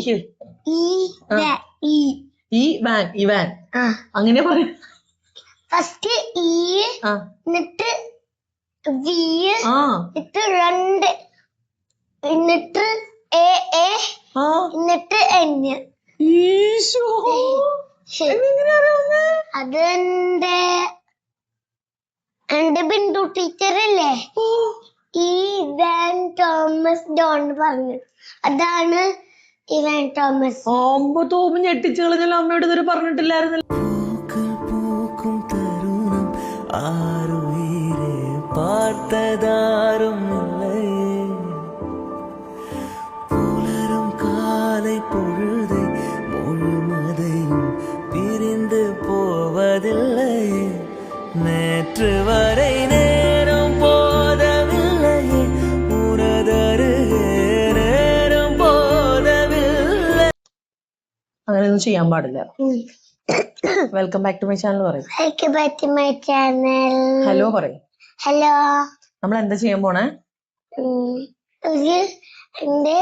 പഠിക്ക്. ഇവാൻ അങ്ങനെ പറ. ഫസ്റ്റ് എന്നിട്ട് എന്നിട്ട് 2 എന്നിട്ട് എന്നിട്ട് എന്റെ ബിന്ദു ടീച്ചറല്ലേ ഇവാൻ തോമസ് ജോൺ പറഞ്ഞു. അതാണ് ഇവാൻ തോമസ്. തോമ ഞെട്ടിച്ചു കളഞ്ഞല്ലോ. അമ്മയോട് ഇതുവരെ പറഞ്ഞിട്ടില്ലായിരുന്നല്ലോ. புலரும் காலை பொழுதை முழுமதையும் பிரிந்து போவதில்லை. நேற்று வரை நேரம் போதவில்லை, உனதருகே நேரம் போதவில்லை. അങ്ങനെയൊന്നും ചെയ്യാൻ പാടില്ല. Welcome back to my channel പറയും. Welcome back to my channel. Hello പറയും. ഹലോ. നമ്മൾ എന്താ ചെയ്യാൻ പോണേ? എന്റെ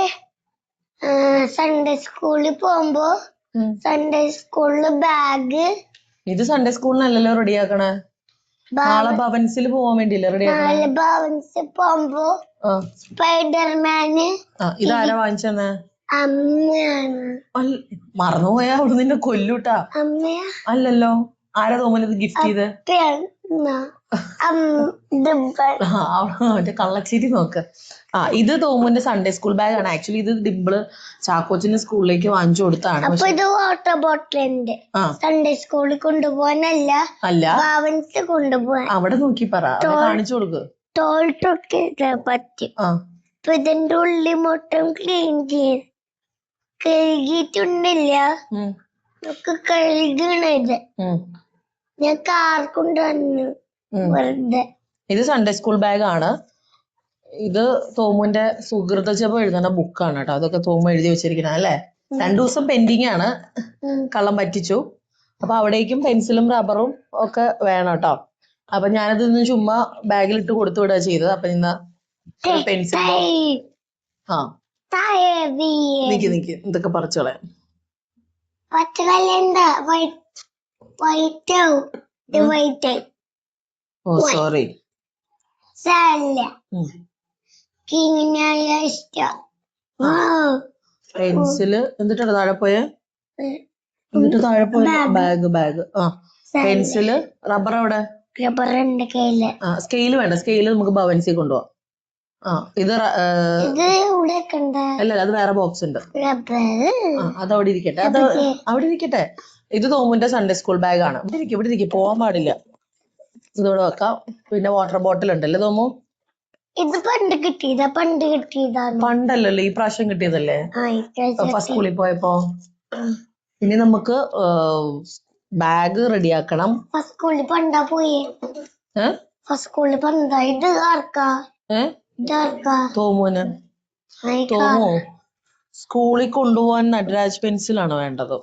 സൺഡേ സ്കൂളിൽ പോകുമ്പോ സൺഡേ സ്കൂളില് ബാഗ്. ഇത് സൺഡേ സ്കൂളിനല്ലല്ലോ റെഡിയാക്കണേ. നാളെ ഭവൻസിൽ പോവാൻ വേണ്ടിയില്ല റെഡിയാക്കണേ. ഭവൻസിൽ പോകുമ്പോ സ്പൈഡർമാന്. ഇതാരാ വാങ്ങിച്ചെന്നേ? അമ്മയാണ്. മറന്നുപോയാ അവിടെ നിന്നെ കൊല്ലൂട്ടാ. അമ്മയാ? അല്ലല്ലോ. ആരാ തോമനത് ഗിഫ്റ്റ് ചെയ്ത്? അവന്റെ കള്ളച്ചിരി നോക്ക്. ഇത് തോമുന്റെ സൺഡേ സ്കൂൾ ബാഗ് ആണ്. ആക്ച്വലി ഇത് ഡിംപിള് ചാക്കോച്ചിന്റെ സ്കൂളിലേക്ക് വാങ്ങിച്ചു കൊടുത്താണ്. ഇത് വാട്ടർ ബോട്ടിലിന്റെ സൺഡേ സ്കൂളിൽ കൊണ്ടുപോകാനല്ല, ഭവൻസ് കൊണ്ടുപോകാൻ. അവിടെ നോക്കി പറ, കാണിച്ചു കൊടുക്ക്. ടോൾട്ടൊക്കെ പറ്റും. അപ്പൊ ഇതിന്റെ ഉള്ളി മൊത്തം ക്ലീൻ ചെയ്ത് കഴുകിയിട്ടുണ്ടില്ല. നമുക്ക് കഴുകണത് ഞാൻ കാർ കൊണ്ടുവന്നു വെറുതെ. ഇത് സൺഡേ സ്കൂൾ ബാഗ് ആണ്. ഇത് തോമുന്റെ സുഹൃത ജപം എഴുതുന്ന ബുക്കാണ് കേട്ടോ. അതൊക്കെ തോമു എഴുതി വെച്ചിരിക്കണ അല്ലേ. 2 ദിവസം പെൻഡിങ് ആണ്. കള്ളം പറ്റിച്ചു. അപ്പൊ അവിടേക്കും പെൻസിലും റബ്ബറും ഒക്കെ വേണം കേട്ടോ. അപ്പൊ ഞാനത് ഇന്ന് ചുമ്മാ ബാഗിലിട്ട് കൊടുത്തു വിടുക ചെയ്തത്. അപ്പൊ ഇന്ന് പെൻസിൽ നിക്ക് ഇതൊക്കെ പറിച്ചോളെ. ഓ സോറി. പെൻസില് എന്നിട്ടാണ് താഴെ പോയെ. എന്നിട്ട് താഴെ പോയ ബാഗ്. പെൻസില് റബ്ബർ എവിടെ? സ്കെയില് വേണ്ട. സ്കെയില് നമുക്ക് ഭവൻസിൽ കൊണ്ടുപോവാം. ഇത് അല്ല, അത് വേറെ ബോക്സ് ഉണ്ട്. അത് അവിടെ ഇരിക്കട്ടെ. അവിടെ ഇരിക്കട്ടെ. ഇത് തോമുന്റെ സൺഡേ സ്കൂൾ ബാഗ് ആണ്. ഇവിടെ ഇരിക്കും, പോവാൻ പാടില്ല. ഇതോടെ വെക്കാം. പിന്നെ വാട്ടർ ബോട്ടിൽ ഉണ്ടല്ലേ തോമു? ഇത് പണ്ടല്ലല്ലോ, ഈ പ്രാവശ്യം കിട്ടിയതല്ലേ ഫസ്റ്റ് സ്കൂളിൽ പോയപ്പോ. ഇനി നമുക്ക് ബാഗ് റെഡിയാക്കണം. സ്കൂളിൽ പണ്ടാ പോയേ. സ്കൂളിൽ പണ്ടാ. ഇത് ആർക്കാ? തോമുന്. തോമു സ്കൂളിൽ കൊണ്ടുപോകാൻ നട്രാജ് പെൻസിലാണ് വേണ്ടത്.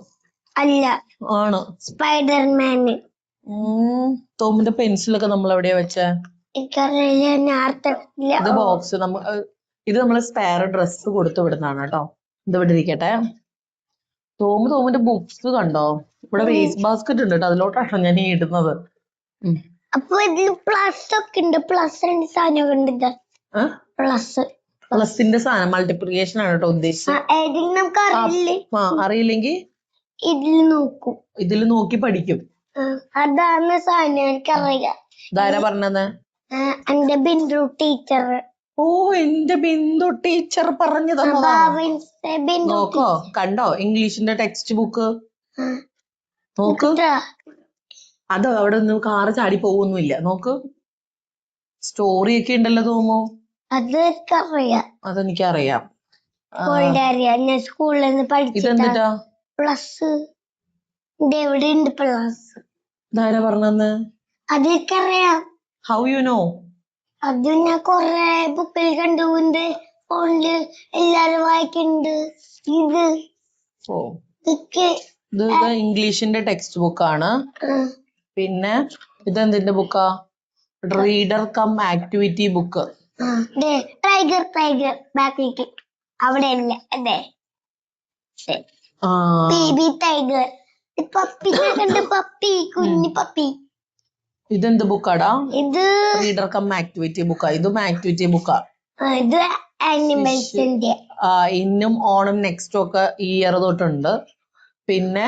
അല്ല, ആണ് സ്പൈഡർമാന്. തോമിന്റെ പെൻസിലൊക്കെ നമ്മൾ എവിടെയാ വെച്ചേ? ഇത് ബോക്സ്. ഇത് നമ്മള് സ്പെയർ ഡ്രസ് കൊടുത്തു വിടുന്നതാണ് കേട്ടോ. ഇത് ഇവിടെ ഇരിക്കട്ടെ. തോമുന്റെ ബുക്സ് കണ്ടോ? ഇവിടെ വേസ്റ്റ് ബാസ്കറ്റ് ഉണ്ട് കേട്ടോ. അതിലോട്ടാണോ ഞാൻ ഈ ഇടുന്നത്. അപ്പൊ ഇതിൽ പ്ലസ് ഒക്കെ ഉണ്ട്. സാധനം പ്ലസിന്റെ സാധനം മൾട്ടിപ്ലിക്കേഷൻ ആണ് കേട്ടോ ഉദ്ദേശിച്ചത്. അറിയില്ലെങ്കിൽ ഇതിൽ നോക്കി പഠിക്കും. അതാണ് സാധനം എനിക്കറിയാം. ഇതാരാ പറഞ്ഞത്? എന്റെ ബിന്ദു ടീച്ചർ. ഓ, എന്റെ ബിന്ദു ടീച്ചർ പറഞ്ഞു തന്നതാ. നോക്കോ, കണ്ടോ ഇംഗ്ലീഷിന്റെ ടെക്സ്റ്റ് ബുക്ക് നോക്ക്. അത് അവിടെ നിന്ന് കാറ് ചാടി പോകുന്നില്ല. നോക്ക്, സ്റ്റോറി ഒക്കെ ഉണ്ടല്ലോ തോമോ. അതെനിക്കറിയാം. ഞാൻ സ്കൂളിൽ നിന്ന് ഇതെന്താ? പ്ലസ്. എവിടെ ഉണ്ട് പ്ലസ്? ഇതാരാ പറഞ്ഞത്? അതെനിക്കറിയാം. How you know? അത് ഞാൻ കൊറേ ബുക്കിൽ കണ്ടുകൊണ്ട് ഫോണില് എല്ലാരും വായിക്കുന്നുണ്ട്. ഇത് ഇംഗ്ലീഷിന്റെ ടെക്സ്റ്റ് ബുക്കാണ്. പിന്നെ ഇതെന്തിന്റെ ബുക്കാ? Reader come activity book. Tiger ബാക്കിലേക്ക് അവിടെ അല്ലേ? ആ ബേബി ടൈഗർ. പപ്പിനെ കണ്ട് പപ്പി, കുഞ്ഞു പപ്പി. ഇതെന്ത് ബുക്കാടാ? ഇത് റീഡർ കം ആക്ടിവിറ്റി ബുക്കാ. ഇതും ആക്ടിവിറ്റി ബുക്കാ. ഇത് ആനിമൽസിന്റെ. ഇന്നും ഓണം നെക്സ്റ്റും ഒക്കെ ഈ ഇയർ തൊട്ടുണ്ട്. പിന്നെ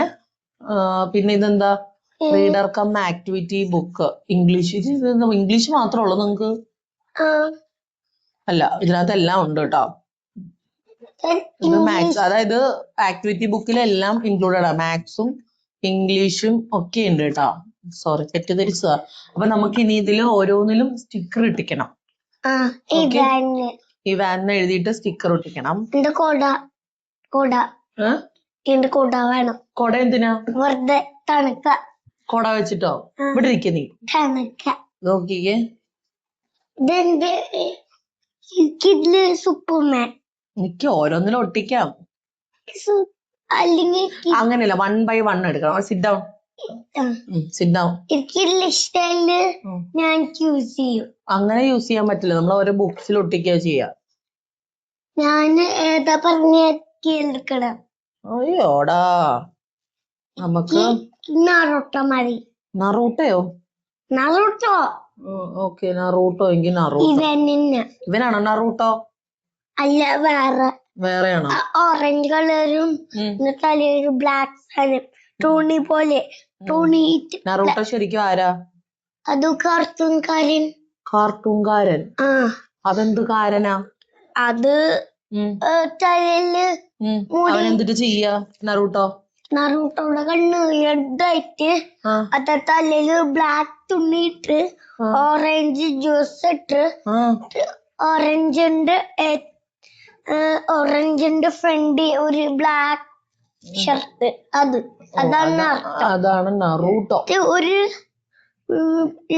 പിന്നെ ഇതെന്താ? Reader come activity book English. ഇത് ഇംഗ്ലീഷ് മാത്രമേ ഉള്ളൂ നിങ്ങക്ക്? അല്ല, ഇതിനകത്ത് എല്ലാം ഉണ്ട് കേട്ടോ. ഇത് മാത്സ്, അതായത് ആക്ടിവിറ്റി ബുക്കിലെല്ലാം ഇൻക്ലൂഡഡ് ആണ്. മാത്സും ഇംഗ്ലീഷും ഒക്കെ ഉണ്ട് കേട്ടോ. സോറി, തെറ്റിദ്ധരിച്ചതാ. അപ്പൊ നമുക്ക് ഇനി ഇതിൽ ഓരോന്നിലും സ്റ്റിക്കർ ഇട്ടിക്കണം. ഈ വാനിന് എഴുതിയിട്ട് സ്റ്റിക്കർ ഒട്ടിക്കണം. കൊട വേണം. കൊട എന്തിനാ? വെറുതെ തണുക്ക. കൊട വെച്ചിട്ടോ? ഇവിടെ ഇരിക്ക നീ. തണുക്ക. നോക്കിക്കേ. ഇതെന്റെ കിഡ്ല് സൂപ്പർമാൻ. എനിക്ക് ഓരോന്നിലും ഒട്ടിക്കാം. അല്ലെങ്കിൽ അങ്ങനെയല്ല, 1 by 1 എടുക്കണം. Sit down, sit down. കിഡ്ല് ഇഷ്ടമല്ല, ഞാൻ യൂസ് ചെയ്യും. അങ്ങനെ യൂസ് ചെയ്യാൻ പറ്റില്ല, നമ്മൾ ഓരോ ബുക്സിൽ ഒട്ടിക്കുക ചെയ്യാ. ഞാൻ ഏതാ പറഞ്ഞ കേൾക്കണം. അയ്യോടാ, നമുക്ക് നറൂട്ടോ മതി. നറൂട്ടയോ? നറൂട്ടോ. ഓക്കെ, നറൂട്ടോ എങ്കിൽ നറൂട്ടോ. ഇവനാണോ നറൂട്ടോ? അല്ല, വേറെയാണോ? ഓറഞ്ച് കളറും തലയൊരു ബ്ലാക്ക് ആണ്, ടോണി പോലെ. ടോണി. നറൂട്ടോ ശരിക്കും ആരാ? അത് കാർട്ടൂൺകാരൻ. കാർട്ടൂൺകാരൻ? അതെന്ത് കാരനാ? അത് തലയില് അവനെന്തിട്ട് ചെയ്യാ നറൂട്ടോ? നറൂട്ടോടെ കണ്ണ് റെഡായിട്ട് അത് തലയില് ബ്ലാക്ക് തുണിയിട്ട് ഓറഞ്ച് ജ്യൂസ് ഇട്ട് ഓറഞ്ചിന്റെ ഫ്രണ്ട് ഒരു ബ്ലാക്ക് ഷർട്ട്. അതാണ് നറൂട്ടോ. ഒരു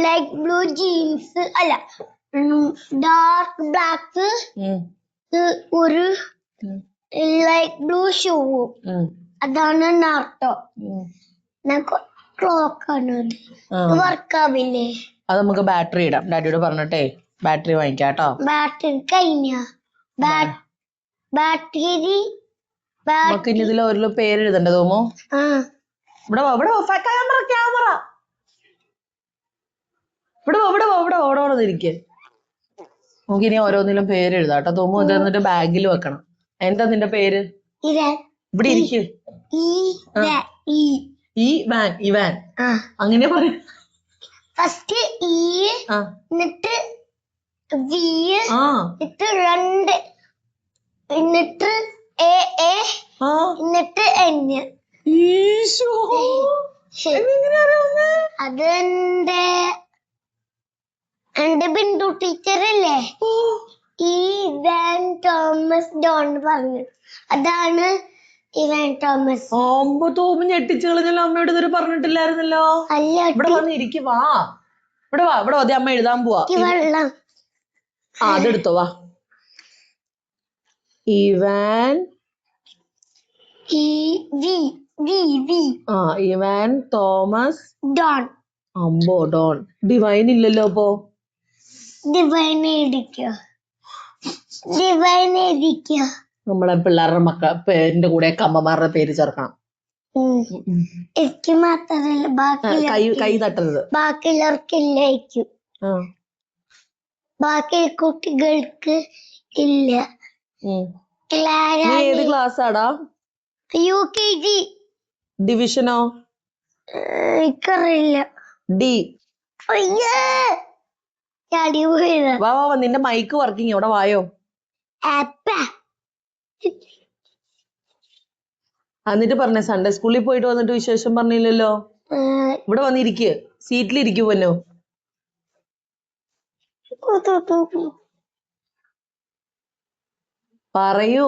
ലൈറ്റ് ബ്ലൂ ജീൻസ്, അല്ല ഡാർക്ക് ബ്ലാക്ക്, ഒരു ലൈറ്റ് ബ്ലൂ ഷൂ. അതാണ് നാർട്ടോ. ക്ലോക്ക് ആണ്. വർക്കാവില്ലേ? അത് നമുക്ക് ബാറ്ററി ഇടാം. ഡാഡിയോട് പറഞ്ഞിട്ടേ ബാറ്ററി വാങ്ങിക്കാട്ടോ. ബാറ്ററി കഴിഞ്ഞ ബാറ്ററി നമുക്ക് ഇനി ഇതിൽ ഓരോ പേര് എഴുതണ്ടേ തോമോ? ഇവിടെ ക്യാമറ ഇവിടെ ഇരിക്കേ. നമുക്ക് ഇനി ഓരോന്നിലും പേര് എഴുതാട്ടോ തോമോ. ഇത് എന്നിട്ട് ബാഗിൽ വെക്കണം. എന്താ നിന്റെ പേര്? ഇവിടെ ഇരിക്കും. ഇവാൻ അങ്ങനെ പറയും. ഫസ്റ്റ് എന്നിട്ട് വി, എന്നിട്ട് 2, എന്നിട്ട് എന്നിട്ട് N. അത് എന്റെ ബിന്ദു ടീച്ചറല്ലേ ഇവാൻ തോമസ് ജോൺ പറഞ്ഞു. അതാണ് ഇവാൻ തോമസ്. തോമ ഞെട്ടിച്ചു കളഞ്ഞല്ലോ. അമ്മയോട് ഇതുവരെ പറഞ്ഞിട്ടില്ലായിരുന്നല്ലോ. അല്ല, ഇവിടെ വന്നിരിക്കും. ഇവിടെ വാ അതെ അമ്മ എഴുതാൻ പോവാ. വെള്ളം അതെടുത്തോ. വാ. ഇവാൻ ഇവാൻ തോമസ് ഡോൺ. ഡോൺ. ഡിവൈൻ ഇല്ലല്ലോ. അപ്പോ ഡിവൈൻ എഴുതിക്കോ. നമ്മളെ പിള്ളേരുടെ പേരിന്റെ കൂടെ അമ്മമാരുടെ പേര് ചേർക്കണം. എനിക്ക് മാത്രല്ല, കൈ തട്ടരുത്. ബാക്കിയുള്ളവർക്കില്ലായിരിക്കും. ബാക്കി കുട്ടികൾക്ക് ഇല്ല. ഏത് ക്ലാസ് ആടാ? UKG. ഡിവിഷനോ? എനിക്കറിയില്ല. ഡി. വാ നിന്റെ മൈക്ക് വർക്കിംഗ്. ഇവിടെ വായോ. എന്നിട്ട് പറഞ്ഞേ സൺഡേ സ്കൂളിൽ പോയിട്ട് വന്നിട്ട് വിശേഷം പറഞ്ഞില്ലല്ലോ. ഇവിടെ വന്നിരിക്കുക. സീറ്റിലിരിക്കുമല്ലോ. പറയൂ,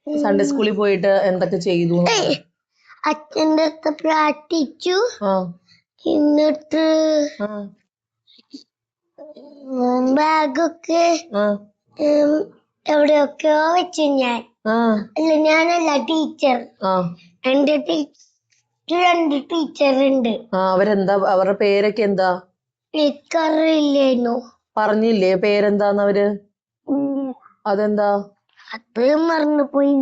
സൺഡേ സ്കൂളിൽ പോയിട്ട് എന്തൊക്കെ ചെയ്തു? അച്ഛൻ്റെ അടുത്ത് പ്രാർത്ഥിച്ചു. എന്നിട്ട് ബാഗൊക്കെ എവിടെയൊക്കെയോ വെച്ചു. ഞാനല്ല ടീച്ചർ. എന്റെ 2 ടീച്ചറുണ്ട്. അവരെന്താ? അവരുടെ പേരൊക്കെ എന്താ? എനിക്കറിയില്ലേനു. പറഞ്ഞില്ലേ പേരെന്താന്ന് അവര്? അതെന്താ? അത് മറന്നുപോയി.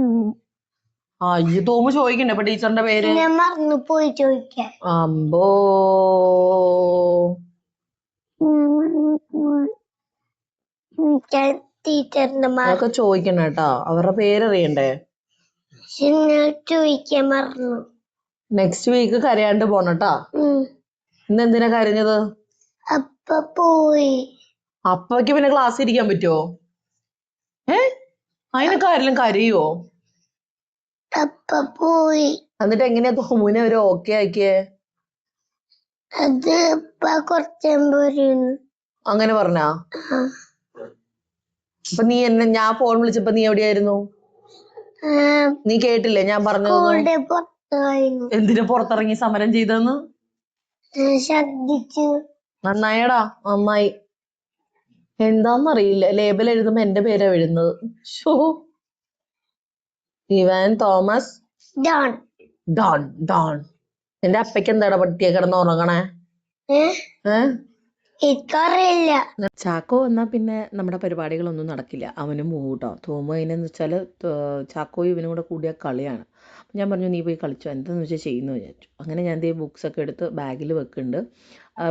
അയ്യോ തോമു ചോദിക്കണ്ടേ ഇപ്പൊ ടീച്ചറിന്റെ പേര്? ഞാൻ മറന്നു പോയി ചോദിക്കാൻ. അമ്പോ ടീച്ചറിന്റെ അതൊക്കെ ചോദിക്കണം കേട്ടോ, അവരുടെ പേരറിയണ്ടേ. ഞാൻ ചോദിക്കാൻ മറന്നു. Next week കരയാണ്ട് പോണട്ടാ. ഇന്ന് എന്തിനാ കരഞ്ഞത്? അപ്പ പോയി. അപ്പയ്ക്ക് പിന്നെ ക്ലാസ് ഇരിക്കാൻ പറ്റുമോ? അതിനൊക്കെ ആരെങ്കിലും കരയോ? അപ്പ പോയി. എന്നിട്ട് എങ്ങനെയാ തോമുനെ ഒരു ഓക്കെ ആക്കിയേ? അത് ഇപ്പ കുറച്ചും അങ്ങനെ പറഞ്ഞാ? അപ്പൊ നീ എന്നെ ഞാൻ ഫോൺ വിളിച്ചപ്പോ നീ എവിടെയായിരുന്നു? നീ കേട്ടില്ലേ ഞാൻ പറഞ്ഞത്? എന്തിനാ പുറത്തിറങ്ങി സമരം ചെയ്തെന്ന്? ശ്രദ്ധിച്ചു. നന്നായടാ, നന്നായി. എന്താന്നറിയില്ല, ലേബൽ എഴുതുമ്പോ എന്റെ പേരാ എഴുതുന്നത്. ഷോ ഇവാൻ തോമസ് ഡോൺ. ഡോൺ ഡോൺ. എന്റെ അപ്പയ്ക്ക് എന്താടാ പട്ടിയെ കിടന്ന് ഉറങ്ങണേ? എനിക്കറിയില്ല. ചാക്കോ വന്നാൽ പിന്നെ നമ്മുടെ പരിപാടികളൊന്നും നടക്കില്ല. അവനും മൂട്ടോ. തോമു അതിനെന്ന് വെച്ചാൽ ചാക്കോയും ഇവനും കൂടെ കൂടിയ കളിയാണ്. ഞാൻ പറഞ്ഞു നീ പോയി കളിച്ചോ, എന്താണെന്ന് വെച്ചാൽ ചെയ്യുന്നു വിചാരിച്ചു. അങ്ങനെ ഞാൻ ഈ ബുക്സൊക്കെ എടുത്ത് ബാഗിൽ വെക്കുന്നുണ്ട്.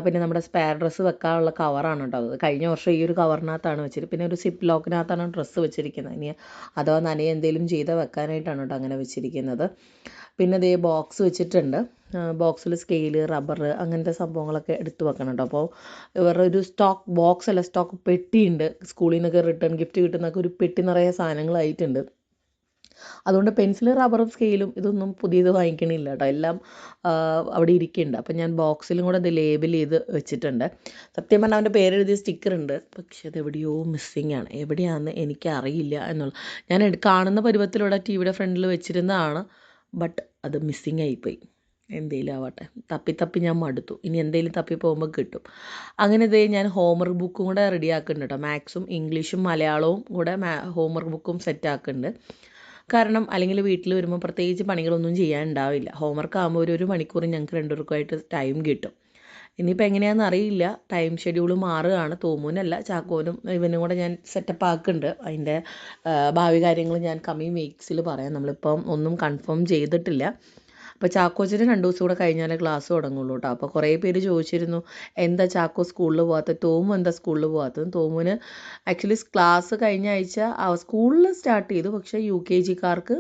പിന്നെ നമ്മുടെ സ്പെയർ ഡ്രസ്സ് വെക്കാനുള്ള കവറാണ് കേട്ടോ അത്. കഴിഞ്ഞ വർഷം ഈ ഒരു കവറിനകത്താണ് വെച്ചിട്ട്, പിന്നെ ഒരു സിപ്പ് ലോക്കിനകത്താണ് ഡ്രസ്സ് വെച്ചിരിക്കുന്നത്. ഇനി അഥവാ നനയെ എന്തെങ്കിലും ചെയ്ത് വെക്കാനായിട്ടാണ് കേട്ടോ അങ്ങനെ വെച്ചിരിക്കുന്നത്. പിന്നെ ദേ ബോക്സ് വെച്ചിട്ടുണ്ട്. ബോക്സിൽ സ്കെയില്, റബ്ബർ അങ്ങനത്തെ സംഭവങ്ങളൊക്കെ എടുത്ത് വെക്കണം കേട്ടോ. അപ്പോൾ ഇവരുടെ ഒരു സ്റ്റോക്ക് ബോക്സ് അല്ല, സ്റ്റോക്ക് പെട്ടിയുണ്ട്. സ്കൂളിൽ നിന്നൊക്കെ റിട്ടേൺ ഗിഫ്റ്റ് കിട്ടുന്നൊക്കെ ഒരു പെട്ടി നിറയെ സാധനങ്ങളായിട്ടുണ്ട്. അതുകൊണ്ട് പെൻസിലും റബ്ബറും സ്കെയിലും ഇതൊന്നും പുതിയത് വാങ്ങിക്കണില്ല കേട്ടോ, എല്ലാം അവിടെ ഇരിക്കുന്നുണ്ട്. അപ്പം ഞാൻ ബോക്സിലും കൂടെ ഇത് ലേബൽ ചെയ്ത് വെച്ചിട്ടുണ്ട്. സത്യം പറഞ്ഞാൽ അവൻ്റെ പേരെഴുതിയ സ്റ്റിക്കർ ഉണ്ട്, പക്ഷെ അത് എവിടെയോ മിസ്സിങ് ആണ്. എവിടെയാണെന്ന് എനിക്കറിയില്ല എന്നുള്ള. ഞാൻ കാണുന്ന പരുവത്തിലൂടെ ടി വിയുടെ ഫ്രണ്ടിൽ വെച്ചിരുന്നതാണ്, ബട്ട് അത് മിസ്സിങ് ആയിപ്പോയി. എന്തേലും ആവട്ടെ, തപ്പി ഞാൻ മടുത്തു. ഇനി എന്തെങ്കിലും തപ്പി പോകുമ്പോൾ കിട്ടും. അങ്ങനെ ഇതേ ഞാൻ ഹോംവർക്ക് ബുക്കും കൂടെ റെഡി ആക്കുന്നുണ്ട് കേട്ടോ. മാത്സും ഇംഗ്ലീഷും മലയാളവും കൂടെ ഹോംവർക്ക് ബുക്കും സെറ്റ് ആക്കുന്നുണ്ട്. കാരണം അല്ലെങ്കിൽ വീട്ടിൽ വരുമ്പോൾ പ്രത്യേകിച്ച് പണികളൊന്നും ചെയ്യാനുണ്ടാവില്ല. ഹോംവർക്ക് ആകുമ്പോൾ ഒരു മണിക്കൂർ ഞങ്ങൾക്ക് രണ്ടുപേർക്കുമായിട്ട് ടൈം കിട്ടും. ഇനിയിപ്പോൾ എങ്ങനെയാണെന്ന് അറിയില്ല, ടൈം ഷെഡ്യൂൾ മാറുകയാണ്. തോമുനല്ല, ചാക്കോനും ഇവനും കൂടെ ഞാൻ സെറ്റപ്പ് ആക്കുന്നുണ്ട്. അതിൻ്റെ ഭാവി കാര്യങ്ങൾ ഞാൻ കമ്മിങ് വീക്സിൽ പറയാം. നമ്മളിപ്പം ഒന്നും കൺഫേം ചെയ്തിട്ടില്ല. അപ്പോൾ ചാക്കോച്ചിന് 2 ദിവസം കൂടെ കഴിഞ്ഞാലേ ക്ലാസ് തുടങ്ങുള്ളൂ കേട്ടോ. അപ്പോൾ കുറേ പേര് ചോദിച്ചിരുന്നു എന്താ ചാക്കോ സ്കൂളിൽ പോകാത്തത്, തോമു എന്താ സ്കൂളിൽ പോകാത്തത്. തോമുന് ആക്ച്വലി ക്ലാസ് കഴിഞ്ഞ ആഴ്ച സ്കൂളിൽ സ്റ്റാർട്ട് ചെയ്തു, പക്ഷേ UKG-കാർക്ക്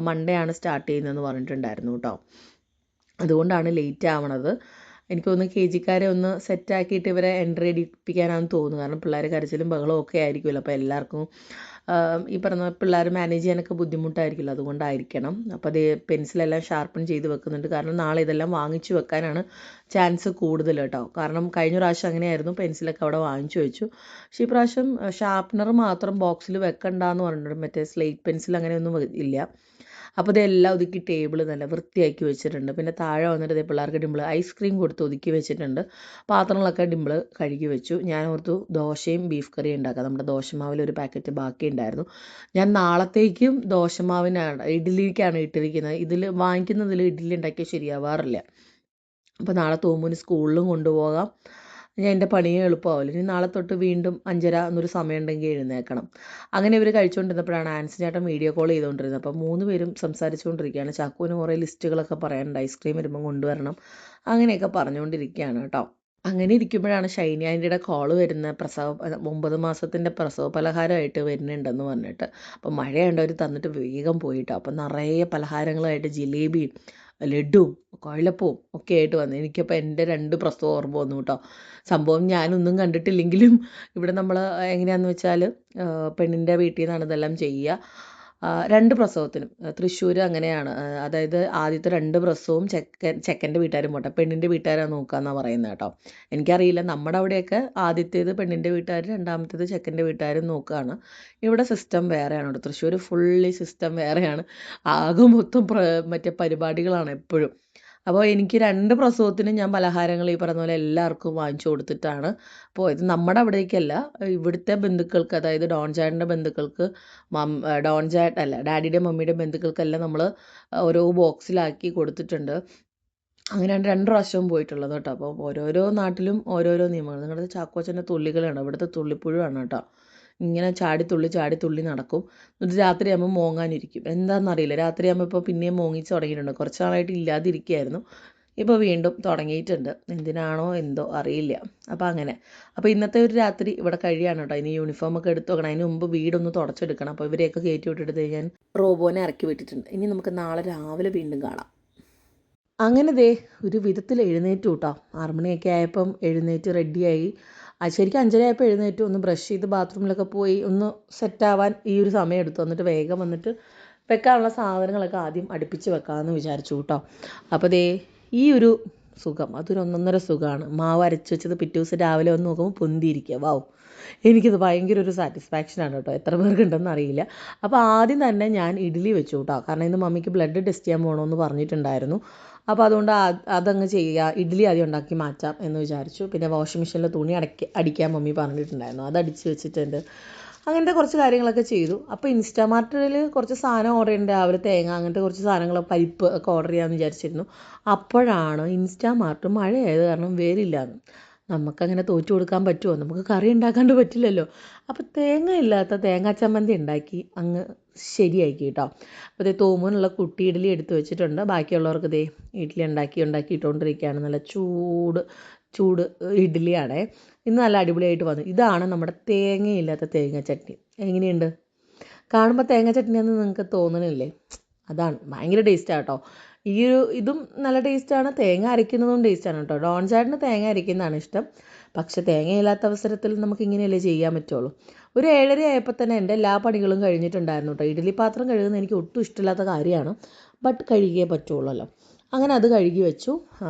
മൺഡേ ആണ് സ്റ്റാർട്ട് ചെയ്യുന്നതെന്ന് പറഞ്ഞിട്ടുണ്ടായിരുന്നു കേട്ടോ. അതുകൊണ്ടാണ് ലേറ്റ് ആവണത്. എനിക്ക് തോന്നുന്നു KG-ക്കാരെ ഒന്ന് സെറ്റാക്കിയിട്ട് ഇവരെ എൻട്രി അടിപ്പിക്കാനാണെന്ന് തോന്നുന്നു. കാരണം പിള്ളേർ കരച്ചിലും ബഹളവും ഒക്കെ ആയിരിക്കുമല്ലോ. അപ്പോൾ എല്ലാവർക്കും ഈ പറഞ്ഞ പിള്ളേർ മാനേജ് ചെയ്യാനൊക്കെ ബുദ്ധിമുട്ടായിരിക്കുമല്ലോ, അതുകൊണ്ടായിരിക്കണം. അപ്പോൾ അത് പെൻസിലെല്ലാം ഷാർപ്പൺ ചെയ്ത് വെക്കുന്നുണ്ട്. കാരണം നാളെ ഇതെല്ലാം വാങ്ങിച്ചു വെക്കാനാണ് ചാൻസ് കൂടുതൽ കേട്ടോ. കാരണം കഴിഞ്ഞ പ്രാവശ്യം അങ്ങനെയായിരുന്നു, പെൻസിലൊക്കെ അവിടെ വാങ്ങിച്ചു വെച്ചു. പക്ഷേ ഈ പ്രാവശ്യം ഷാർപ്പനർ മാത്രം ബോക്സിൽ വെക്കണ്ടെന്ന് പറഞ്ഞിട്ടുണ്ട്. മറ്റേ സ്ലേറ്റ് പെൻസിൽ അങ്ങനെയൊന്നും ഇല്ല. അപ്പോൾ ഇതെല്ലാം ഒതുക്കി ടേബിൾ നല്ല വൃത്തിയാക്കി വെച്ചിട്ടുണ്ട്. പിന്നെ താഴെ വന്നിട്ട് പിള്ളേർക്ക് ഡിമ്പിൾ ഐസ്ക്രീം കൊടുത്ത് ഒതുക്കി വെച്ചിട്ടുണ്ട്. പാത്രങ്ങളൊക്കെ ഡിമ്പിൾ കഴുകി വെച്ചു. ഞാൻ ഓർത്തു ദോശയും ബീഫ് കറിയും ഉണ്ടാക്കാം. നമ്മുടെ ദോശമാവിൽ ഒരു പാക്കറ്റ് ബാക്കി ഉണ്ടായിരുന്നു. ഞാൻ നാളത്തേക്കും ദോശമാവിനാണ്, ഇഡ്ഡലിക്കാണ് ഇട്ടിരിക്കുന്നത്. ഇതിൽ വാങ്ങിക്കുന്നതിൽ ഇഡ്ഡലി ഉണ്ടാക്കിയാൽ ശരിയാവാറില്ല. അപ്പോൾ നാളെ തോമുന് സ്കൂളിലും കൊണ്ടുപോകാം. ഞാൻ എൻ്റെ പണിയെ എളുപ്പമാവില്ല. ഇനി നാളെ തൊട്ട് വീണ്ടും 5:30 എന്നൊരു സമയം ഉണ്ടെങ്കിൽ എഴുന്നേൽക്കണം. അങ്ങനെ ഇവർ കഴിച്ചുകൊണ്ടിരുന്നപ്പോഴാണ് ആൻസി ചേട്ടൻ വീഡിയോ കോൾ ചെയ്തുകൊണ്ടിരുന്നത്. അപ്പോൾ 3 പേരും സംസാരിച്ചുകൊണ്ടിരിക്കുകയാണ്. ചാക്കുവിന് കുറേ ലിസ്റ്റുകളൊക്കെ പറയാനുണ്ട്, ഐസ്ക്രീം വരുമ്പം കൊണ്ടുവരണം, അങ്ങനെയൊക്കെ പറഞ്ഞുകൊണ്ടിരിക്കുകയാണ് കേട്ടോ. അങ്ങനെ ഇരിക്കുമ്പോഴാണ് ഷൈനി ആൻറ്റിയുടെ കോള് വരുന്നത്. 9 മാസത്തിൻ്റെ പ്രസവ പലഹാരമായിട്ട് വരുന്നുണ്ടെന്ന് പറഞ്ഞിട്ട്. അപ്പോൾ മഴയുണ്ട്, അവർ തന്നിട്ട് വേഗം പോയിട്ടോ. അപ്പോൾ നിറയെ പലഹാരങ്ങളായിട്ട് ജിലേബിയും ലഡുവും കുഴലപ്പവും ഒക്കെ ആയിട്ട് വന്നു. എനിക്കപ്പോൾ എൻ്റെ 2 പ്രസവം ഓർമ്മ വന്നു കേട്ടോ. സംഭവം ഞാനൊന്നും കണ്ടിട്ടില്ലെങ്കിലും ഇവിടെ നമ്മൾ എങ്ങനെയാണെന്ന് വെച്ചാൽ പെണ്ണിൻ്റെ വീട്ടിൽ നിന്നാണ് ഇതെല്ലാം ചെയ്യുക. 2 പ്രസവത്തിനും തൃശ്ശൂർ അങ്ങനെയാണ്. അതായത് ആദ്യത്തെ 2 പ്രസവവും ചെക്കൻ്റെ വീട്ടുകാരും പോട്ടെ, പെണ്ണിൻ്റെ വീട്ടുകാരാണ് നോക്കാമെന്നാണ് പറയുന്നത് കേട്ടോ. എനിക്കറിയില്ല, നമ്മുടെ അവിടെയൊക്കെ ആദ്യത്തേത് പെണ്ണിൻ്റെ വീട്ടുകാർ, രണ്ടാമത്തേത് ചെക്കൻ്റെ വീട്ടുകാരും നോക്കുകയാണ്. ഇവിടെ സിസ്റ്റം വേറെയാണ് കേട്ടോ. തൃശ്ശൂർ ഫുള്ളി സിസ്റ്റം വേറെയാണ്. ആകെ മൊത്തം മറ്റേ പരിപാടികളാണ് എപ്പോഴും. അപ്പോൾ എനിക്ക് 2 പ്രസവത്തിനും ഞാൻ പലഹാരങ്ങൾ ഈ പറഞ്ഞ പോലെ എല്ലാവർക്കും വാങ്ങിച്ചു കൊടുത്തിട്ടാണ് പോയത്. നമ്മുടെ അവിടേക്കല്ല, ഇവിടുത്തെ ബന്ധുക്കൾക്ക്, അതായത് ഡോൺ ചായൻ്റെ ബന്ധുക്കൾക്ക്, ഡാഡിയുടെ മമ്മിയുടെ ബന്ധുക്കൾക്കെല്ലാം നമ്മൾ ഓരോ ബോക്സിലാക്കി കൊടുത്തിട്ടുണ്ട്. അങ്ങനെയാണ് 2 പ്രാവശ്യവും പോയിട്ടുള്ളത് കേട്ടോ. അപ്പോൾ ഓരോരോ നാട്ടിലും ഓരോരോ നിയമങ്ങൾ. നിങ്ങളുടെ ചാക്കോച്ചൻ്റെ തുള്ളികളാണ്, ഇവിടുത്തെ തുള്ളിപ്പുഴുവാണ് കേട്ടോ. ഇങ്ങനെ ചാടിത്തുള്ളി നടക്കും. എന്നിട്ട് രാത്രിയാകുമ്പോൾ മോങ്ങാനിരിക്കും. എന്താണെന്നറിയില്ല, രാത്രിയാകുമ്പോൾ ഇപ്പോൾ പിന്നെയും മോങ്ങിച്ച് തുടങ്ങിയിട്ടുണ്ട്. കുറച്ച് നാളായിട്ട് ഇല്ലാതിരിക്കുകയായിരുന്നു, ഇപ്പോൾ വീണ്ടും തുടങ്ങിയിട്ടുണ്ട്. എന്തിനാണോ എന്തോ അറിയില്ല. അപ്പോൾ അങ്ങനെ, അപ്പോൾ ഇന്നത്തെ ഒരു രാത്രി ഇവിടെ കഴിയാണ് കേട്ടോ. ഇനി യൂണിഫോമൊക്കെ എടുത്ത് വെക്കണം. അതിന് മുമ്പ് വീടൊന്ന് തുടച്ചെടുക്കണം. അപ്പോൾ ഇവരെയൊക്കെ കയറ്റി വിട്ടിട്ട് ഞാൻ റോബോനെ ഇറക്കി വിട്ടിട്ടുണ്ട്. ഇനി നമുക്ക് നാളെ രാവിലെ വീണ്ടും കാണാം. അങ്ങനെ ദേ ഒരു വിധത്തിൽ എഴുന്നേറ്റു കേട്ടോ. 6 മണിയൊക്കെ ആയപ്പം എഴുന്നേറ്റ് റെഡിയായി. ശരിക്കും 5:30 ആയപ്പോൾ എഴുന്നേറ്റു. ഒന്ന് ബ്രഷ് ചെയ്ത് ബാത്റൂമിലൊക്കെ പോയി ഒന്ന് സെറ്റാവാൻ ഈ ഒരു സമയം എടുത്തു. എന്നിട്ട് വേഗം വന്നിട്ട് വെക്കാനുള്ള സാധനങ്ങളൊക്കെ ആദ്യം അടുപ്പിച്ച് വെക്കാമെന്ന് വിചാരിച്ചു കേട്ടോ. അപ്പോൾ ദേ ഈ ഒരു സുഖം, അതൊരു ഒന്നൊന്നര സുഖമാണ്. മാവ് അരച്ച് വെച്ചത് പിറ്റേ ദിവസം രാവിലെ വന്ന് നോക്കുമ്പോൾ പൊന്തിയിരിക്കുക. വാവ്, എനിക്കിത് ഭയങ്കര ഒരു സാറ്റിസ്ഫാക്ഷനാണ് കേട്ടോ. എത്ര പേർക്കുണ്ടെന്ന് അറിയില്ല. അപ്പോൾ ആദ്യം തന്നെ ഞാൻ ഇഡ്ഡലി വെച്ചു കേട്ടോ. കാരണം ഇന്ന് മമ്മിക്ക് ബ്ലഡ് ടെസ്റ്റ് ചെയ്യാൻ പോകണമെന്ന് പറഞ്ഞിട്ടുണ്ടായിരുന്നു. അപ്പോൾ അതുകൊണ്ട് അതങ്ങ് ചെയ്യുക, ഇഡ്ഡലി ആദ്യം ഉണ്ടാക്കി മാറ്റാം എന്ന് വിചാരിച്ചു. പിന്നെ വാഷിംഗ് മെഷീനിൽ തുണി അടിക്കാൻ മമ്മി പറഞ്ഞിട്ടുണ്ടായിരുന്നു, അത് അടിച്ച് വെച്ചിട്ടുണ്ട്. അങ്ങനത്തെ കുറച്ച് കാര്യങ്ങളൊക്കെ ചെയ്തു. അപ്പോൾ ഇൻസ്റ്റാമാർട്ടിൽ കുറച്ച് സാധനം ഓർഡർ ചെയ്യുന്നുണ്ട്. രാവിലെ തേങ്ങ അങ്ങനത്തെ കുറച്ച് സാധനങ്ങൾ, പരിപ്പ് ഒക്കെ ഓർഡർ ചെയ്യാമെന്ന് വിചാരിച്ചിരുന്നു. അപ്പോഴാണ് ഇൻസ്റ്റാമാർട്ട് മഴയായത് കാരണം വരില്ലാന്ന്. നമുക്കങ്ങനെ തോറ്റു കൊടുക്കാൻ പറ്റുമോ? നമുക്ക് കറി ഉണ്ടാക്കാണ്ട് പറ്റില്ലല്ലോ. അപ്പോൾ തേങ്ങ ഇല്ലാത്ത തേങ്ങാ ചമ്മന്തി ഉണ്ടാക്കി അങ്ങ് ശരിയാക്കി കേട്ടോ. അപ്പോൾ ദേ തോമൂനുള്ള കുട്ടി ഇഡ്ഡലി എടുത്ത് വെച്ചിട്ടുണ്ട്. ബാക്കിയുള്ളവർക്ക് ദേ ഇഡ്ഡലി ഉണ്ടാക്കിയിട്ടോണ്ടിരിക്കുകയാണ്. നല്ല ചൂട് ഇഡ്ഡലിയാണേ. ഇന്ന് നല്ല അടിപൊളിയായിട്ട് വന്നു. ഇതാണ് നമ്മുടെ തേങ്ങയില്ലാത്ത തേങ്ങ ചട്നി. എങ്ങനെയുണ്ട്? കാണുമ്പോൾ തേങ്ങ ചട്നിയാണെന്ന് നിങ്ങൾക്ക് തോന്നണില്ലേ? അതാണ് ഭയങ്കര ടേസ്റ്റാണ് കേട്ടോ. ഇതും നല്ല ടേസ്റ്റാണ്. തേങ്ങ അരയ്ക്കുന്നതും ടേസ്റ്റാണ് കേട്ടോ. ഡോൺ ചാട്ടിന് തേങ്ങ അരയ്ക്കുന്നതാണ് ഇഷ്ടം. പക്ഷെ തേങ്ങയില്ലാത്ത അവസരത്തിൽ നമുക്ക് ഇങ്ങനെയല്ലേ ചെയ്യാൻ പറ്റുള്ളൂ. ഒരു 7:30 ആയപ്പോൾ തന്നെ എൻ്റെ എല്ലാ പണികളും കഴിഞ്ഞിട്ടുണ്ടായിരുന്നു കേട്ടോ. ഇഡ്ഡലി പാത്രം കഴുകുന്നത് എനിക്ക് ഒട്ടും ഇഷ്ടമില്ലാത്ത കാര്യമാണ്, ബട്ട് കഴുകിയേ പറ്റുള്ളല്ലോ. അങ്ങനെ അത് കഴുകി വെച്ചു.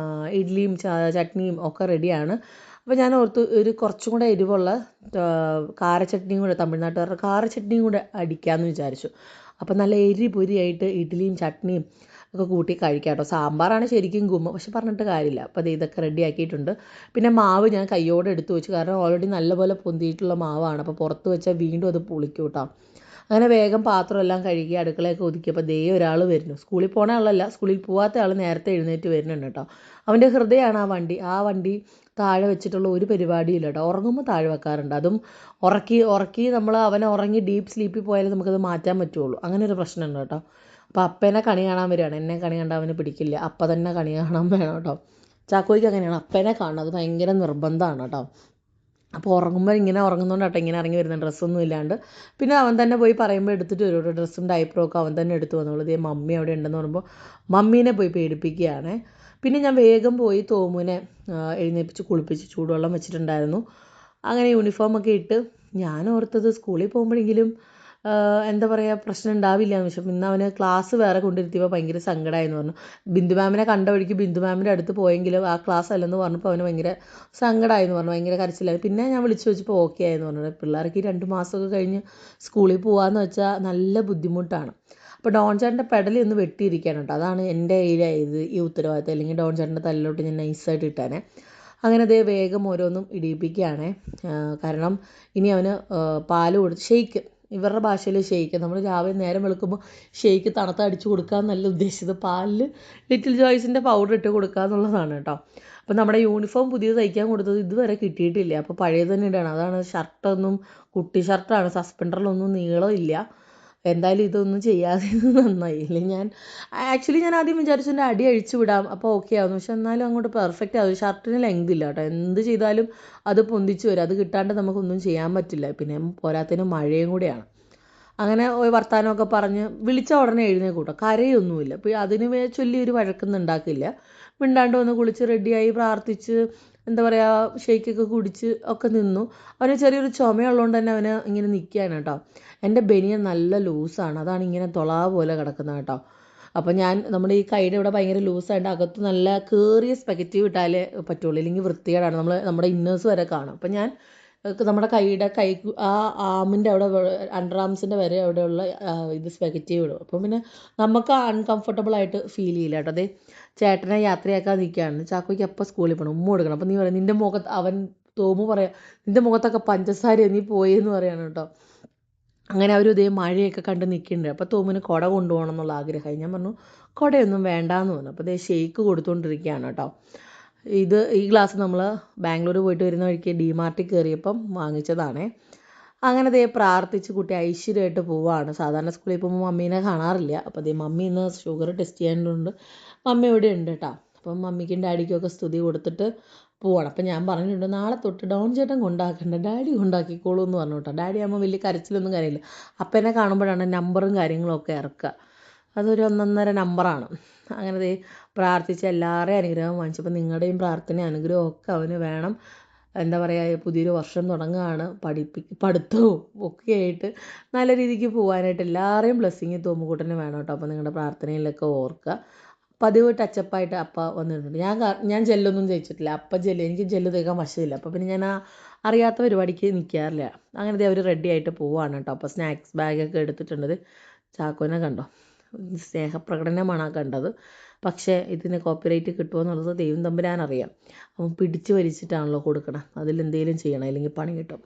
ഇഡ്ഡലിയും ചട്നിയും ഒക്കെ റെഡിയാണ്. അപ്പോൾ ഞാൻ ഓർത്തു ഒരു കുറച്ചും കൂടെ എരിവുള്ള കാരച്ചട്നിയും കൂടെ, തമിഴ്നാട്ടുകാരുടെ കാരച്ചട്നിയും കൂടെ അടിക്കാമെന്ന് വിചാരിച്ചു. അപ്പോൾ നല്ല എരിപൊരിയായിട്ട് ഇഡ്ഡലിയും ചട്നിയും ഒക്കെ കൂട്ടി കഴിക്കാം കേട്ടോ. സാമ്പാറാണ് ശരിക്കും ഗുമ്മ, പക്ഷെ പറഞ്ഞിട്ട് കാര്യമില്ല. അപ്പോൾ അത് ഇതൊക്കെ റെഡി ആക്കിയിട്ടുണ്ട്. പിന്നെ മാവ് ഞാൻ കയ്യോടെ എടുത്ത് വെച്ചു, കാരണം ഓൾറെഡി നല്ലപോലെ പൊന്തിയിട്ടുള്ള മാവാണ്. അപ്പോൾ പുറത്ത് വെച്ചാൽ വീണ്ടും അത് പുളിക്കും കേട്ടോ. അങ്ങനെ വേഗം പാത്രമെല്ലാം കഴുകി അടുക്കളയൊക്കെ ഒതുക്കിയപ്പോൾ ദേ ഒരാൾ വരുന്നു. സ്കൂളിൽ പോണ ആളല്ല, സ്കൂളിൽ പോകാത്ത ആൾ നേരത്തെ എഴുന്നേറ്റ് വരുന്നുണ്ട് കേട്ടോ. അവൻ്റെ ഹൃദയമാണ് ആ വണ്ടി താഴെ വെച്ചിട്ടുള്ള ഒരു പരിപാടിയില്ല കേട്ടോ. ഉറങ്ങുമ്പോൾ താഴെ വെക്കാറുണ്ട്. അതും ഉറക്കി നമ്മൾ അവനെ ഉറങ്ങി ഡീപ്പ് സ്ലീപ്പിൽ പോയാലേ നമുക്കത് മാറ്റാൻ പറ്റുള്ളൂ. അങ്ങനെ ഒരു പ്രശ്നമുണ്ട് കേട്ടോ. അപ്പോൾ അപ്പേനെ കണി കാണാൻ വരികയാണ്. എന്നെ കണി കണ്ടാൽ അവന് പിടിക്കില്ല. അപ്പം തന്നെ കണി കാണാൻ വേണം കേട്ടോ. ചാക്കോയ്ക്ക് അങ്ങനെയാണ്, അപ്പേനെ കാണണം, അത് ഭയങ്കര നിർബന്ധമാണ് കേട്ടോ. അപ്പോൾ ഉറങ്ങുമ്പോൾ ഇങ്ങനെ ഉറങ്ങുന്നതുകൊണ്ട് കേട്ടോ ഇങ്ങനെ ഇറങ്ങി വരുന്ന, ഡ്രസ്സൊന്നും ഇല്ലാണ്ട്. പിന്നെ അവൻ തന്നെ പോയി പറയുമ്പോൾ എടുത്തിട്ട് വരും കേട്ടോ. ഡ്രസ്സും ഡയപ്പറും ഒക്കെ അവൻ തന്നെ എടുത്തു വന്നോളൂ. ഇതേ മമ്മി അവിടെ ഉണ്ടെന്ന് പറയുമ്പോൾ മമ്മീനെ പോയി പേടിപ്പിക്കുകയാണ്. പിന്നെ ഞാൻ വേഗം പോയി തോമുനെ എഴുന്നേൽപ്പിച്ച് കുളിപ്പിച്ച് ചൂടുവെള്ളം വെച്ചിട്ടുണ്ടായിരുന്നു. അങ്ങനെ യൂണിഫോമൊക്കെ ഇട്ട് ഞാൻ ഓർത്തത് സ്കൂളിൽ പോകുമ്പോഴെങ്കിലും എന്താ പറയുക പ്രശ്നം ഉണ്ടാവില്ല എന്ന് വെച്ചു. ഇന്ന് അവന് ക്ലാസ് വേറെ കൊണ്ടിരുത്തിയപ്പോൾ ഭയങ്കര സങ്കടമായെന്ന് പറഞ്ഞു. ബിന്ദു മാമിനെ കണ്ട വഴിക്ക് ബിന്ദു മാമിൻ്റെ അടുത്ത് പോയെങ്കിലും ആ ക്ലാസ് അല്ലെന്ന് പറഞ്ഞപ്പോൾ അവന് ഭയങ്കര സങ്കടമായെന്ന് പറഞ്ഞു, ഭയങ്കര കരച്ചിലായി. പിന്നെ ഞാൻ വിളിച്ചു വെച്ചപ്പോൾ ഓക്കെ ആയെന്ന് പറഞ്ഞു. പിള്ളേർക്ക് 2 മാസമൊക്കെ കഴിഞ്ഞ് സ്കൂളിൽ പോകാമെന്ന് വെച്ചാൽ നല്ല ബുദ്ധിമുട്ടാണ്. അപ്പോൾ ഡോൺ ചേട്ടൻ്റെ പെടലി ഒന്ന് വെട്ടിയിരിക്കുകയാണ് കേട്ടോ. അതാണ് എൻ്റെ ഈ ഉത്തരവാദിത്തം. അല്ലെങ്കിൽ ഡോൺ ചേട്ടൻ്റെ തലയിലോട്ട് ഞാൻ നൈസായിട്ട് ഇട്ടാനെ. അങ്ങനെ അതേ വേഗം ഓരോന്നും ഇടിയിപ്പിക്കുകയാണേ. കാരണം ഇനി അവന് പാല് കൊടുത്ത് ഷെയ്ക്ക്, ഇവരുടെ ഭാഷയിൽ ഷെയ്ക്ക്, നമ്മൾ രാവിലെ നേരം വെളുക്കുമ്പോൾ ഷെയ്ക്ക് തണുത്ത അടിച്ചു കൊടുക്കാമെന്നല്ല ഉദ്ദേശിച്ചത്, പാലിൽ ലിറ്റിൽ ജോയ്സിൻ്റെ പൗഡർ ഇട്ട് കൊടുക്കുക എന്നുള്ളതാണ് കേട്ടോ. അപ്പോൾ നമ്മുടെ യൂണിഫോം പുതിയത് തയ്ക്കാൻ കൊടുത്തത് ഇതുവരെ കിട്ടിയിട്ടില്ല. അപ്പോൾ പഴയത് തന്നെ ഇടണം. അതാണ് ഷർട്ടൊന്നും, കുട്ടി ഷർട്ടാണ്, സസ്പെൻഡറിലൊന്നും നീളമില്ല. എന്തായാലും ഇതൊന്നും ചെയ്യാതെ നന്നായി. ഇല്ലെങ്കിൽ ഞാൻ ആദ്യം വിചാരിച്ചു എൻ്റെ അടി അഴിച്ചു വിടാം, അപ്പോൾ ഓക്കെ ആവുന്നു. പക്ഷെ എന്നാലും അങ്ങോട്ട് പെർഫെക്റ്റ് ആവും. ഷർട്ടിന് ലെങ്ത് ഇല്ല കേട്ടോ. എന്ത് ചെയ്താലും അത് പൊന്തിച്ച് വരും. അത് കിട്ടാണ്ട് നമുക്കൊന്നും ചെയ്യാൻ പറ്റില്ല. പിന്നെ പോരാത്തതിന് മഴയും കൂടെയാണ്. അങ്ങനെ വർത്താനമൊക്കെ പറഞ്ഞ് വിളിച്ച ഉടനെ എഴുന്നേൽക്കൂട്ടോ. കരയൊന്നുമില്ല. അപ്പോൾ അതിന് ചൊല്ലി ഒരു വഴക്കൊന്നും ഉണ്ടാക്കില്ല. മിണ്ടാണ്ട് വന്ന് കുളിച്ച് റെഡിയായി പ്രാർത്ഥിച്ച് എന്താ പറയുക ഷെയ്ക്കൊക്കെ കുടിച്ച് ഒക്കെ നിന്നു. അവന് ചെറിയൊരു ചുമയുള്ളതുകൊണ്ട് തന്നെ അവന് ഇങ്ങനെ നിൽക്കുകയാണ് കേട്ടോ. എൻ്റെ ബനിയൻ നല്ല ലൂസാണ്, അതാണ് ഇങ്ങനെ തൊള പോലെ കിടക്കുന്നത് കേട്ടോ. അപ്പോൾ നമ്മുടെ ഈ കൈയുടെ ഇവിടെ ഭയങ്കര ലൂസായിട്ട് അകത്ത് നല്ല കയറിയ സ്പെഗറ്റീവ് ഇട്ടാലേ പറ്റുള്ളൂ, ഇല്ലെങ്കിൽ വൃത്തികേടാണ്. നമ്മുടെ ഇന്നേഴ്സ് വരെ കാണും. അപ്പം ഞാൻ നമ്മുടെ കൈ ആ ആമിൻ്റെ അവിടെ അണ്ടർ ആംസിൻ്റെ വരെ അവിടെയുള്ള ഇത് സ്പെഗറ്റീവ് ഇടും. അപ്പം പിന്നെ നമുക്ക് അൺകംഫർട്ടബിൾ ആയിട്ട് ഫീൽ ചെയ്യില്ല കേട്ടോ. അതേ ചേട്ടനെ യാത്രയാക്കാൻ നിൽക്കുകയാണ്. ചാക്കോയ്ക്ക് എപ്പോൾ സ്കൂളിൽ പോകണം, ഉമ്മ കൊടുക്കണം. അപ്പം നീ പറയാം നിൻ്റെ മുഖത്ത്, അവൻ തോമു പറയാം നിൻ്റെ മുഖത്തൊക്കെ പഞ്ചസാര നീ പോയെന്ന് പറയാണ് കേട്ടോ. അങ്ങനെ അവർ ഇതേ മഴയൊക്കെ കണ്ട് നിൽക്കുന്നുണ്ട്. അപ്പോൾ തോമുന് കുട കൊണ്ടുപോകണം എന്നുള്ള ആഗ്രഹമായി. ഞാൻ പറഞ്ഞു കുടയൊന്നും വേണ്ടാന്ന് പറഞ്ഞു. അപ്പോൾ ഇതേ ഷെയ്ക്ക് കൊടുത്തുകൊണ്ടിരിക്കുകയാണ് കേട്ടോ. ഈ ഗ്ലാസ് നമ്മൾ ബാംഗ്ലൂർ പോയിട്ട് വരുന്ന വഴിക്ക് ഡിമാർട്ടിൽ കയറിയപ്പം വാങ്ങിച്ചതാണേ. അങ്ങനെ ദേ പ്രാർത്ഥിച്ച് കുട്ടി ഐശ്വര്യമായിട്ട് പോവാണ്. സാധാരണ സ്കൂളിൽ പോകുമ്പോൾ മമ്മീനെ കാണാറില്ല. അപ്പോൾ ദേ മമ്മി ഇന്ന് ഷുഗർ ടെസ്റ്റ് ചെയ്യാനുണ്ട്. മമ്മി ഇവിടെ ഉണ്ട് കേട്ടോ. അപ്പം മമ്മിക്കും ഡാഡിക്കും ഒക്കെ സ്തുതി കൊടുത്തിട്ട് പോവാണ്. അപ്പം ഞാൻ പറഞ്ഞിട്ടുണ്ട് നാളെ തൊട്ട് ഡോൺ ചേട്ടൻ കൊണ്ടാക്കണ്ട, ഡാഡി കൊണ്ടാക്കിക്കോളൂ എന്ന് പറഞ്ഞു കേട്ടോ. ഡാഡി ആകുമ്പോൾ വലിയ കരച്ചിലൊന്നും കാര്യമില്ല. അപ്പനെ കാണുമ്പോഴാണ് നമ്പറും കാര്യങ്ങളൊക്കെ ഇറക്കുക. അതൊരു 1.5 നമ്പറാണ്. അങ്ങനെ ദേ പ്രാർത്ഥിച്ച് എല്ലാവരുടെയും അനുഗ്രഹം വാങ്ങിച്ചപ്പോൾ നിങ്ങളുടെയും പ്രാർത്ഥനയും അനുഗ്രഹവും ഒക്കെ അവന് വേണം. എന്താ പറയുക, പുതിയൊരു വർഷം തുടങ്ങുകയാണ്. പഠിത്തവും ഒക്കെ ആയിട്ട് നല്ല രീതിക്ക് പോകാനായിട്ട് എല്ലാവരെയും ബ്ലെസ്സിങ് തോമുകൂട്ടന് വേണം കേട്ടോ. അപ്പോൾ നിങ്ങളുടെ പ്രാർത്ഥനയിലൊക്കെ ഓർക്കുക. പതിവ് ടച്ചപ്പായിട്ട് അപ്പ വന്നിട്ടുണ്ട്. ഞാൻ ജെല്ലൊന്നും തേച്ചിട്ടില്ല. എനിക്ക് ജെല്ല് തേക്കാൻ വശമില്ല. അപ്പോൾ പിന്നെ ഞാൻ അറിയാത്ത പരിപാടിക്ക് നിൽക്കാറില്ല. അങ്ങനെ അവർ റെഡി ആയിട്ട് പോവാണ് കേട്ടോ. അപ്പോൾ സ്നാക്സ് ബാഗൊക്കെ എടുത്തിട്ടുണ്ട്. ചാക്കോനെ കണ്ടോ, സ്നേഹപ്രകടനമാണ് കണ്ടത്. പക്ഷേ ഇതിന് കോപ്പിറൈറ്റ് കിട്ടുമോ എന്നുള്ളത് ദൈവം തമ്പുരാനറിയാം. അവൻ പിടിച്ച് വലിച്ചിട്ടാണല്ലോ കൊടുക്കണം. അതിലെന്തെങ്കിലും ചെയ്യണം, അല്ലെങ്കിൽ പണി കിട്ടും.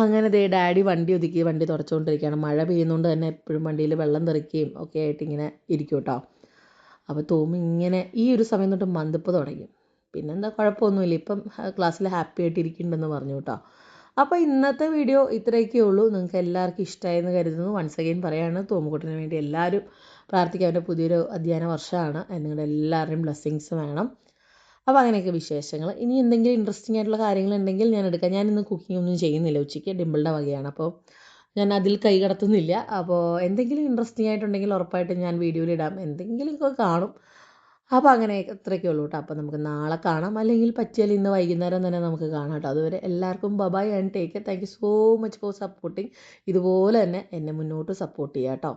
അങ്ങനെ ദേ ഡാഡി വണ്ടി ഒതുക്കി വണ്ടി തുടച്ചുകൊണ്ടിരിക്കുകയാണ്. മഴ പെയ്യുന്നതുകൊണ്ട് തന്നെ എപ്പോഴും വണ്ടിയിൽ വെള്ളം തെറിക്കുകയും ഒക്കെ ആയിട്ട് ഇങ്ങനെ ഇരിക്കും കേട്ടോ. അപ്പോൾ തോമി ഇങ്ങനെ ഈ ഒരു സമയം തൊട്ട് മന്തിപ്പ് തുടങ്ങി. പിന്നെന്താ, കുഴപ്പമൊന്നുമില്ല, ഇപ്പം ക്ലാസ്സിൽ ഹാപ്പി ആയിട്ട് ഇരിക്കുന്നുണ്ടെന്ന് പറഞ്ഞു കേട്ടോ. അപ്പോൾ ഇന്നത്തെ വീഡിയോ ഇത്രയൊക്കെ ഉള്ളൂ. നിങ്ങൾക്ക് എല്ലാവർക്കും ഇഷ്ടമായെന്ന് കരുതുന്നു. വൺസ് അഗൈൻ പറയാണ്, തോമുകുട്ടന് വേണ്ടി എല്ലാവരും പ്രാർത്ഥിക്കുക. അവൻ്റെ പുതിയൊരു അധ്യയന വർഷമാണ്. നിങ്ങളുടെ എല്ലാവരുടെയും ബ്ലെസ്സിങ്സ് വേണം. അപ്പോൾ അങ്ങനെയൊക്കെ വിശേഷങ്ങൾ. ഇനി എന്തെങ്കിലും ഇൻട്രസ്റ്റിംഗ് ആയിട്ടുള്ള കാര്യങ്ങളുണ്ടെങ്കിൽ ഞാൻ എടുക്കാം. ഞാനിന്ന് കുക്കിംഗ് ഒന്നും ചെയ്യുന്നില്ല. ഉച്ചയ്ക്ക് ഡിമ്പിളുടെ വകയാണ്. അപ്പോൾ ഞാൻ അതിൽ കൈ കടത്തുന്നില്ല. അപ്പോൾ എന്തെങ്കിലും ഇൻട്രസ്റ്റിംഗ് ആയിട്ടുണ്ടെങ്കിൽ ഉറപ്പായിട്ടും ഞാൻ വീഡിയോയിൽ ഇടാം. എന്തെങ്കിലുമൊക്കെ കാണും. അപ്പോൾ അങ്ങനെ അത്രയൊക്കെ ഉള്ളൂ കേട്ടോ. അപ്പോൾ നമുക്ക് നാളെ കാണാം, അല്ലെങ്കിൽ പറ്റിയാൽ ഇന്ന് വൈകുന്നേരം തന്നെ നമുക്ക് കാണാം കേട്ടോ. അതുവരെ എല്ലാവർക്കും bye and take care. Thank you so much for supporting. ഇതുപോലെ തന്നെ എന്നെ മുന്നോട്ട് സപ്പോർട്ട് ചെയ്യാം കേട്ടോ.